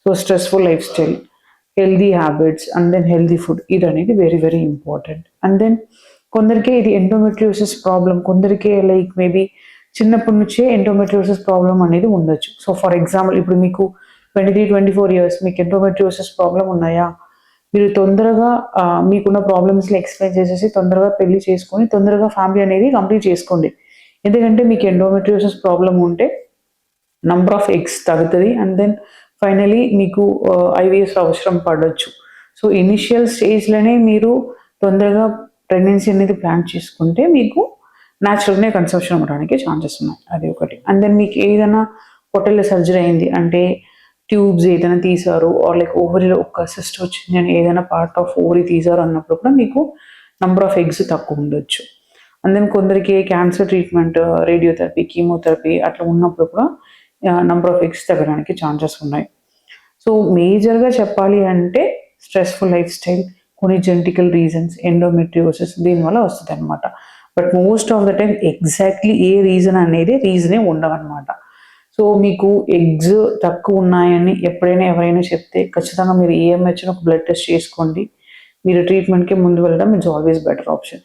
So stressful lifestyle, healthy habits and then healthy food, ఇది అనేది very very important. And then కొందరికి ఇది endometriosis problem, కొందరికి like maybe చిన్నప్పటి నుంచే ఎండోమెట్రియోసిస్ ప్రాబ్లం అనేది ఉండొచ్చు. సో ఫర్ ఎగ్జాంపుల్ ఇప్పుడు మీకు 23-24 ఇయర్స్ మీకు ఎండోమెట్రియోసిస్ ప్రాబ్లం ఉన్నాయా, మీరు తొందరగా మీకున్న ప్రాబ్లమ్స్ని ఎక్స్ప్లెయిన్ చేసేసి తొందరగా పెళ్లి చేసుకొని తొందరగా ఫ్యామిలీ అనేది కంప్లీట్ చేసుకోండి. ఎందుకంటే మీకు ఎండోమెట్రియోసిస్ ప్రాబ్లం ఉంటే నంబర్ ఆఫ్ ఎగ్స్ తగ్గుతుంది అండ్ దెన్ ఫైనలీ మీకు ఐవీఎస్ అవసరం పడవచ్చు. సో ఇనిషియల్ స్టేజ్లోనే మీరు తొందరగా ప్రెగ్నెన్సీ అనేది ప్లాన్ చేసుకుంటే మీకు న్యాచురల్గానే కన్సెప్షన్ అవ్వడానికి ఛాన్సెస్ ఉన్నాయి. అది ఒకటి. అండ్ దెన్ మీకు ఏదైనా పొట్టలో సర్జరీ అయింది అంటే ట్యూబ్స్ ఏదైనా తీసారు ఆర్ లైక్ ఓవరీలో ఒక సిస్ట్ వచ్చింది అని ఏదైనా పార్ట్ ఆఫ్ ఓవరీ తీసారు అన్నప్పుడు కూడా మీకు నంబర్ ఆఫ్ ఎగ్స్ తక్కువ ఉండొచ్చు. అండ్ దెన్ కొందరికి క్యాన్సర్ ట్రీట్మెంట్, రేడియోథెరపీ, కీమోథెరపీ అట్లా ఉన్నప్పుడు కూడా నంబర్ ఆఫ్ ఎగ్స్ తగ్గడానికి ఛాన్సెస్ ఉన్నాయి. సో మేజర్గా చెప్పాలి అంటే స్ట్రెస్ఫుల్ లైఫ్ స్టైల్, కొన్ని జెనెటికల్ రీజన్స్, ఎండోమెట్రియోసిస్ దీనివల్ల వస్తుంది అనమాట. But most of the time exactly A reason అనేది రీజనే ఉండవన్నమాట. సో మీకు ఎగ్స్ తక్కువ ఉన్నాయని ఎప్పుడైనా ఎవరైనా చెప్తే ఖచ్చితంగా మీరు ఈఎంహెచ్ని ఒక బ్లడ్ టెస్ట్ చేసుకోండి. మీరు ట్రీట్మెంట్కి ముందు వెళ్ళడం ఇట్స్ ఆల్వేస్ బెటర్ ఆప్షన్.